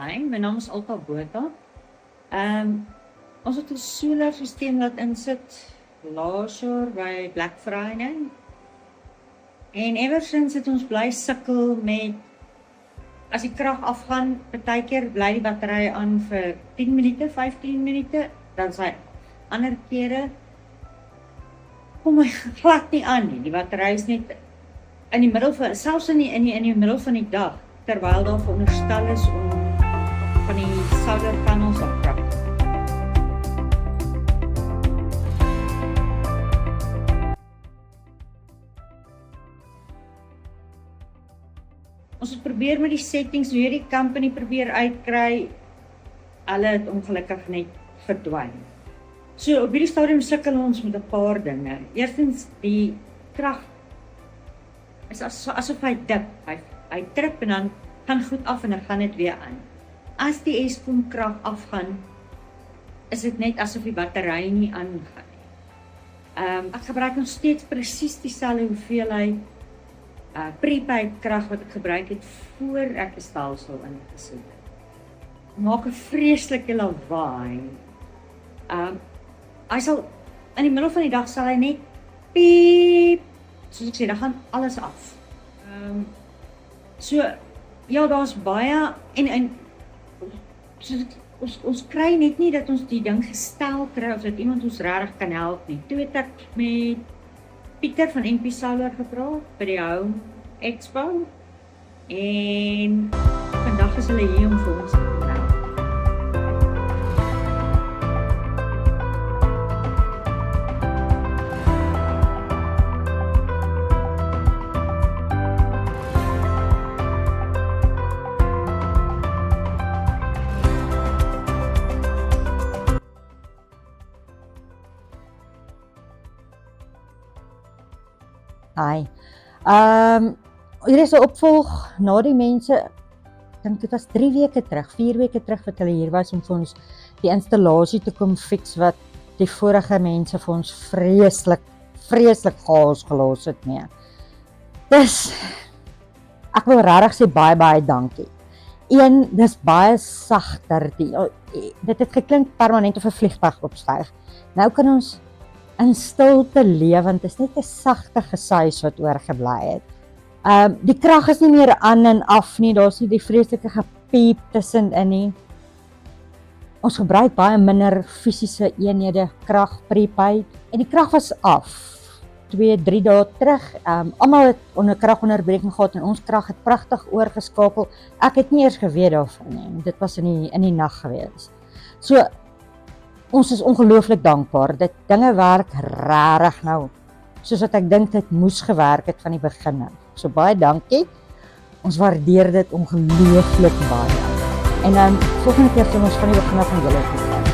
Hi, my naam is Alta Botha. Ons het 'n solar stelsel laat insit laas jaar by Black Friday. En ewersins het ons bly sukkel met as die krag afgaan, partykeer bly die battery aan vir 10 minute, 15 minute, dan sy ander kere kom hy glad nie aan nie. Die battery is net in die middel van selfs in die middel van die dag, terwyl daar veronderstel is om van die solar panels af krag. Ons het probeer met die settings, hoe die company probeer uitkry, hulle het ongelukkig net verdwyn. So op hierdie stadium sukkel ons met 'n paar dinge. Eerstens, die krag is asof hy dip, hy trip en dan gaan goed af en dan gaan dit weer aan. As die Eskom krag afgaan, is dit net asof die battery nie aangaan nie. Ek gebruik nog steeds presies dieselfde hoeveelheid prepaid krag wat ek gebruik het voor ek die stelsel ingesit het. Maak 'n vreeslike lawaai. Hy sal in die middel van die dag sal hy net piep, soos ek sê, dan gaan alles af. So ja, daar's baie en so ons kry net nie dat ons die ding gestel kry of dat iemand ons regtig kan help nie. Toe het ek met Pieter van NP Solar gepraat by die Home Expo en vandag is hulle hier om vir ons te help. Hi. Hier is 'n opvolg na die mense, ek dink dit was 3 weke terug, 4 weke terug wat hulle hier was om vir ons die installasie te kom fix wat die vorige mense vir ons vreeslik chaos gelos het mee. Dus ek wil regtig sê baie dankie. Dis baie sagter. Dit het geklink permanent of 'n vliegtuig opstyg. Nou kan ons in stilte leef, want dit is net 'n sagte gesuis wat oorgebly het. Die krag is nie meer aan en af nie, daar's nie die vreeslike gepiep tussenin nie. Ons gebruik baie minder fisiese eenhede krag prepaid en die krag was af 2-3 dae terug. Almal het onder kragonderbreking gehad en ons krag het pragtig oorgeskakel. Ek het nie eers geweet daarvan nie. Dit was in die nag gewees. So ons is ongelooflik dankbaar. Dinge werk regtig nou, soos wat ek dink dit moes gewerk het van die begin af. So baie dankie. Ons waardeer dit ongelooflik baie. En dan volgende keer sal ons van die begin af van julle te